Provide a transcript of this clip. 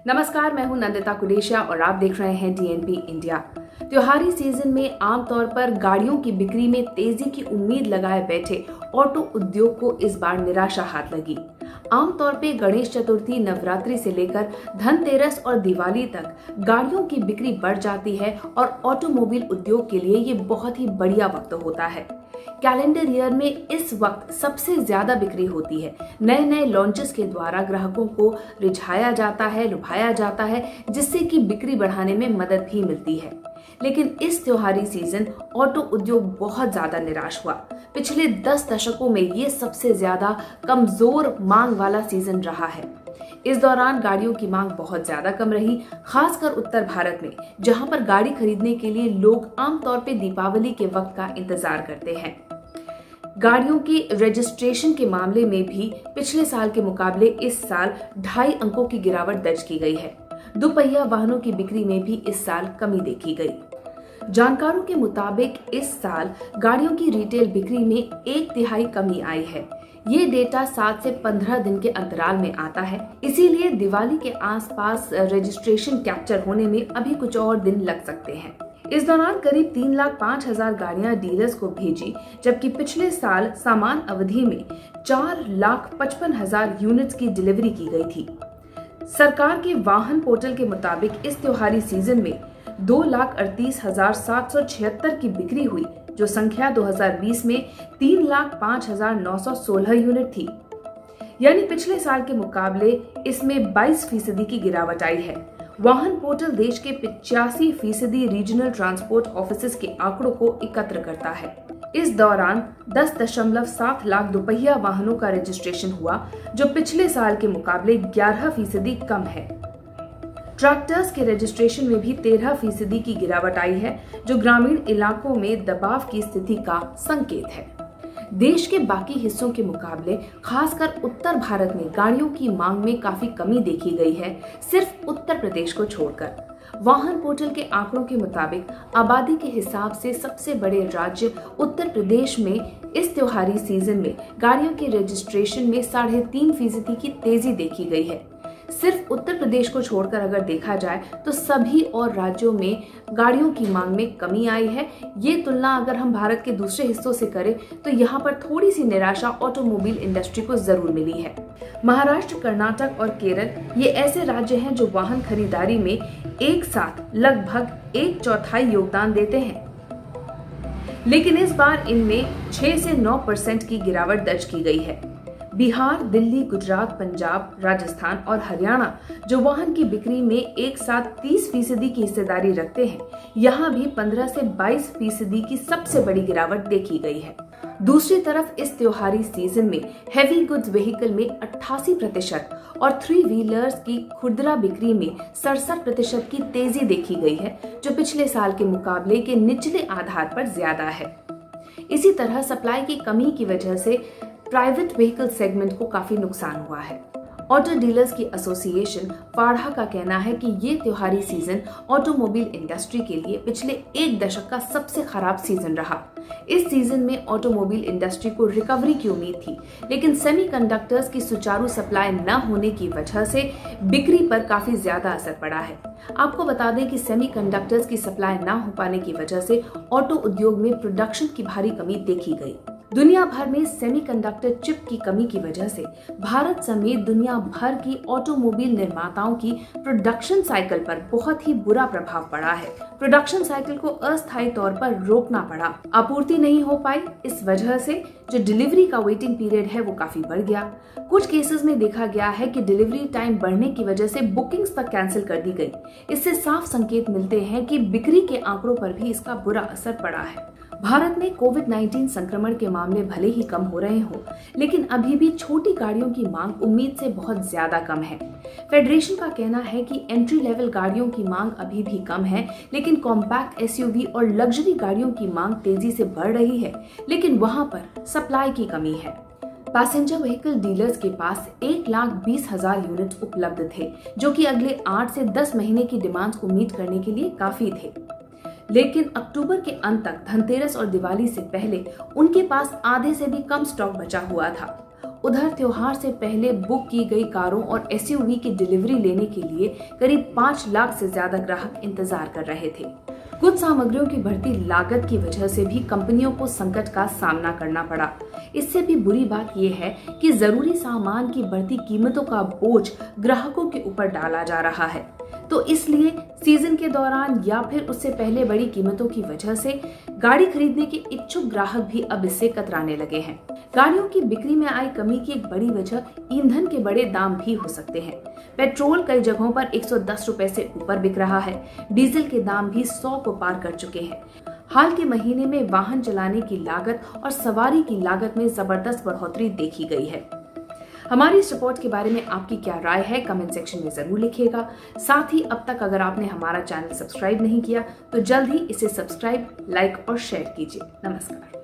नमस्कार, मैं हूं नंदिता कुडेशिया और आप देख रहे हैं डीएनपी इंडिया। त्योहारी सीजन में आमतौर पर गाड़ियों की बिक्री में तेजी की उम्मीद लगाए बैठे ऑटो उद्योग को इस बार निराशा हाथ लगी। आमतौर पे गणेश चतुर्थी, नवरात्रि से लेकर धनतेरस और दिवाली तक गाड़ियों की बिक्री बढ़ जाती है और ऑटोमोबाइल उद्योग के लिए ये बहुत ही बढ़िया वक्त होता है। कैलेंडर ईयर में इस वक्त सबसे ज्यादा बिक्री होती है। नए नए लॉन्चेस के द्वारा ग्राहकों को रिझाया जाता है, लुभाया जाता है, जिससे कि बिक्री बढ़ाने में मदद भी मिलती है। लेकिन इस त्योहारी सीजन ऑटो उद्योग बहुत ज्यादा निराश हुआ। पिछले 10 दशकों में ये सबसे ज्यादा कमजोर मांग वाला सीजन रहा है। इस दौरान गाड़ियों की मांग बहुत ज्यादा कम रही, खासकर उत्तर भारत में, जहां पर गाड़ी खरीदने के लिए लोग आमतौर पे दीपावली के वक्त का इंतजार करते हैं। गाड़ियों की रजिस्ट्रेशन के मामले में भी पिछले साल के मुकाबले इस साल 2.5 अंकों की गिरावट दर्ज की गई है। दुपहिया वाहनों की बिक्री में भी इस साल कमी देखी गई। जानकारों के मुताबिक इस साल गाड़ियों की रिटेल बिक्री में 1/3 कमी आई है। ये डेटा 7 से 15 दिन के अंतराल में आता है, इसीलिए दिवाली के आसपास रजिस्ट्रेशन कैप्चर होने में अभी कुछ और दिन लग सकते हैं। इस दौरान करीब 3,05,000 गाड़ियां डीलर्स को भेजी, जबकि पिछले साल समान अवधि में 4,55,000 यूनिट्स की डिलीवरी की गई थी। सरकार के वाहन पोर्टल के मुताबिक इस त्योहारी सीजन में 2,38,776 की बिक्री हुई, जो संख्या 2020 में 3,05,916 यूनिट थी। यानी पिछले साल के मुकाबले इसमें 22% की गिरावट आई है। वाहन पोर्टल देश के 85% रीजनल ट्रांसपोर्ट ऑफिसेज के आंकड़ों को एकत्र करता है। इस दौरान 10.7 लाख दोपहिया वाहनों का रजिस्ट्रेशन हुआ, जो पिछले साल के मुकाबले 11% कम है। ट्रैक्टर्स के रजिस्ट्रेशन में भी 13% की गिरावट आई है, जो ग्रामीण इलाकों में दबाव की स्थिति का संकेत है। देश के बाकी हिस्सों के मुकाबले खासकर उत्तर भारत में गाड़ियों की मांग में काफी कमी देखी गई है, सिर्फ उत्तर प्रदेश को छोड़कर। वाहन पोर्टल के आंकड़ों के मुताबिक आबादी के हिसाब से सबसे बड़े राज्य उत्तर प्रदेश में इस त्योहारी सीजन में गाड़ियों के रजिस्ट्रेशन में 3.5% की तेजी देखी गई है। सिर्फ उत्तर प्रदेश को छोड़कर अगर देखा जाए तो सभी और राज्यों में गाड़ियों की मांग में कमी आई है। ये तुलना अगर हम भारत के दूसरे हिस्सों से करें तो यहाँ पर थोड़ी सी निराशा ऑटोमोबाइल इंडस्ट्री को जरूर मिली है। महाराष्ट्र, कर्नाटक और केरल ये ऐसे राज्य हैं जो वाहन खरीदारी में एक साथ लगभग 1/4 योगदान देते हैं, लेकिन इस बार इनमें 6 से 9% की गिरावट दर्ज की गई है। बिहार, दिल्ली, गुजरात, पंजाब, राजस्थान और हरियाणा जो वाहन की बिक्री में एक साथ 30% की हिस्सेदारी रखते हैं, यहाँ भी 15 से 22% की सबसे बड़ी गिरावट देखी गई है। दूसरी तरफ इस त्योहारी सीजन में हेवी गुड्स व्हीकल में 88% और 3 व्हीलर्स की खुदरा बिक्री में 67% की तेजी देखी गई है, जो पिछले साल के मुकाबले के निचले आधार पर ज्यादा है। इसी तरह सप्लाई की कमी की वजह से प्राइवेट व्हीकल सेगमेंट को काफी नुकसान हुआ है। ऑटो डीलर्स की एसोसिएशन फाड़ा का कहना है कि ये त्योहारी सीजन ऑटोमोबाइल इंडस्ट्री के लिए पिछले 1 दशक का सबसे खराब सीजन रहा। इस सीजन में ऑटोमोबाइल इंडस्ट्री को रिकवरी की उम्मीद थी, लेकिन सेमीकंडक्टर्स की सुचारू सप्लाई न होने की वजह से बिक्री पर काफी ज्यादा असर पड़ा है। आपको बता दें कि सेमीकंडक्टर्स की सप्लाई न हो पाने की वजह से ऑटो उद्योग में प्रोडक्शन की भारी कमी देखी गई। दुनिया भर में सेमीकंडक्टर चिप की कमी की वजह से भारत समेत दुनिया भर की ऑटोमोबाइल निर्माताओं की प्रोडक्शन साइकिल पर बहुत ही बुरा प्रभाव पड़ा है। प्रोडक्शन साइकिल को अस्थायी तौर पर रोकना पड़ा। आपूर्ति नहीं हो पाई, इस वजह से जो डिलीवरी का वेटिंग पीरियड है वो काफी बढ़ गया। कुछ केसेस में देखा गया है कि डिलीवरी टाइम बढ़ने की वजह से बुकिंग्स तक कैंसिल कर दी गई। इससे साफ संकेत मिलते हैं कि बिक्री के आंकड़ों पर भी इसका बुरा असर पड़ा है। भारत में कोविड-19 संक्रमण के मामले भले ही कम हो रहे हों, लेकिन अभी भी छोटी गाड़ियों की मांग उम्मीद से बहुत ज्यादा कम है। फेडरेशन का कहना है कि एंट्री लेवल गाड़ियों की मांग अभी भी कम है, लेकिन कॉम्पैक्ट एसयूवी और लग्जरी गाड़ियों की मांग तेजी से बढ़ रही है, लेकिन वहां पर सप्लाई की कमी है। पैसेंजर व्हीकल डीलर्स के पास 1,20,000 यूनिट उपलब्ध थे, जो कि अगले 8 से 10 महीने की डिमांड को मीट करने के लिए काफी थे। लेकिन अक्टूबर के अंत तक धनतेरस और दिवाली से पहले उनके पास आधे से भी कम स्टॉक बचा हुआ था। उधर त्योहार से पहले बुक की गई कारों और एसयूवी की डिलीवरी लेने के लिए करीब 5 लाख से ज्यादा ग्राहक इंतजार कर रहे थे। कुछ सामग्रियों की बढ़ती लागत की वजह से भी कंपनियों को संकट का सामना करना पड़ा। इससे भी बुरी बात यह है कि जरूरी सामान की बढ़ती कीमतों का बोझ ग्राहकों के ऊपर डाला जा रहा है। तो इसलिए सीजन के दौरान या फिर उससे पहले बड़ी कीमतों की वजह से गाड़ी खरीदने के इच्छुक ग्राहक भी अब इससे कतराने लगे हैं। गाड़ियों की बिक्री में आई कमी की एक बड़ी वजह ईंधन के बड़े दाम भी हो सकते हैं। पेट्रोल कई जगहों पर 110 रुपए से ऊपर बिक रहा है। डीजल के दाम भी 100 को पार कर चुके हैं। हाल के महीने में वाहन चलाने की लागत और सवारी की लागत में जबरदस्त बढ़ोतरी देखी गई है। हमारी इस रिपोर्ट के बारे में आपकी क्या राय है, कमेंट सेक्शन में जरूर लिखिएगा। साथ ही अब तक अगर आपने हमारा चैनल सब्सक्राइब नहीं किया तो जल्द ही इसे सब्सक्राइब, लाइक और शेयर कीजिए। नमस्कार।